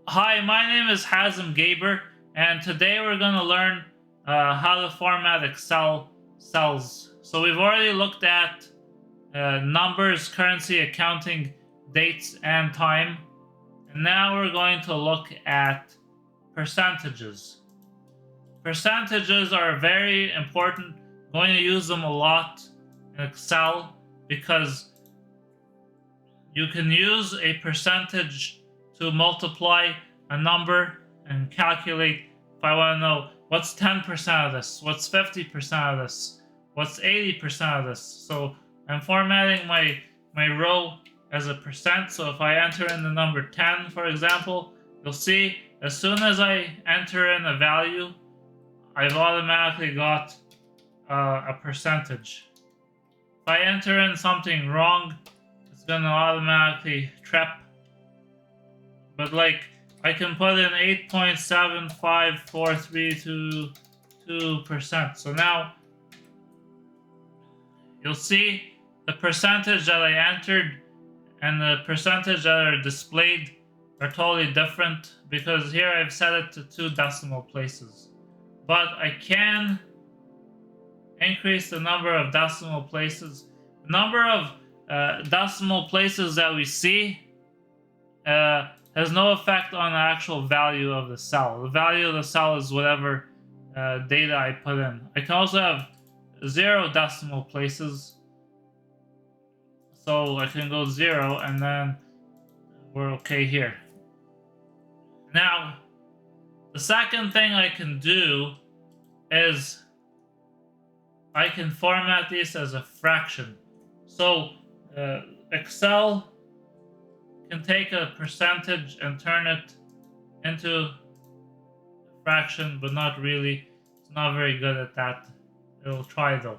Hi, my name is HAZIM Gaber, and today we're going to learn how to format Excel cells. So we've already looked at numbers, currency, accounting, dates, and time. And now we're going to look at percentages. Percentages are very important. I'm going to use them a lot in Excel because you can use a percentage to multiply a number and calculate if I want to know what's 10% of this, what's 50% of this, what's 80% of this. So I'm formatting my row as a percent. So if I enter in the number 10, for example, you'll see as soon as I enter in a value, I've automatically got a percentage. If I enter in something wrong, it's going to automatically trip. But like I can put in 8.75432%. So now you'll see the percentage that I entered and the percentage that are displayed are totally different because here I've set it to 2 decimal places. But I can increase the number of decimal places. The number of decimal places that we see has no effect on the actual value of the cell. The value of the cell is whatever data I put in. I can also have 0 decimal places. So I can go 0 and then we're okay here. Now, the second thing I can do is I can format this as a fraction. So Excel can take a percentage and turn it into a fraction, but not really. It's not very good at that. It'll try though.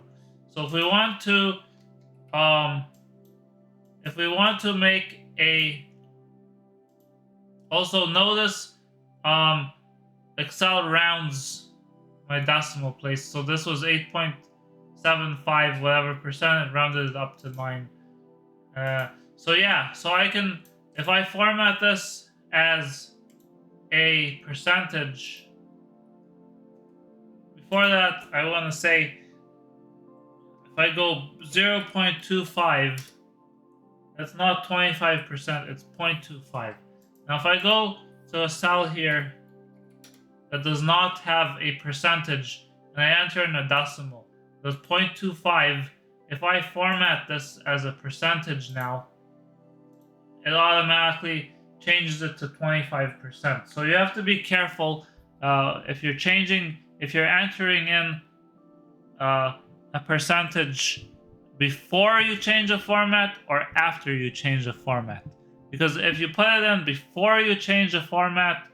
So if we want to make a, also notice Excel rounds my decimal place. So this was 8.75 whatever percent, it rounded it up to 9. So yeah, so I can, if I format this as a percentage, before that I want to say if I go 0.25, that's not 25%, it's 0.25. Now if I go to a cell here that does not have a percentage and I enter in a decimal, the 0.25, if I format this as a percentage now, it automatically changes it to 25%. So you have to be careful if you're entering in a percentage before you change a format or after you change the format. Because if you put it in before you change the format,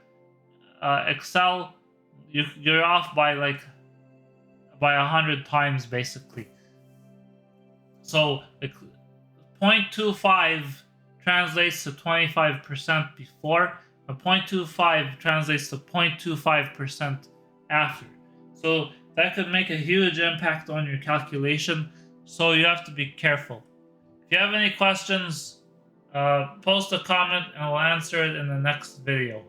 Excel, you're off by 100 times basically. So 0.25 translates to 25% before, and 0.25 translates to 0.25% after. So that could make a huge impact on your calculation, so you have to be careful. If you have any questions, post a comment and I'll answer it in the next video.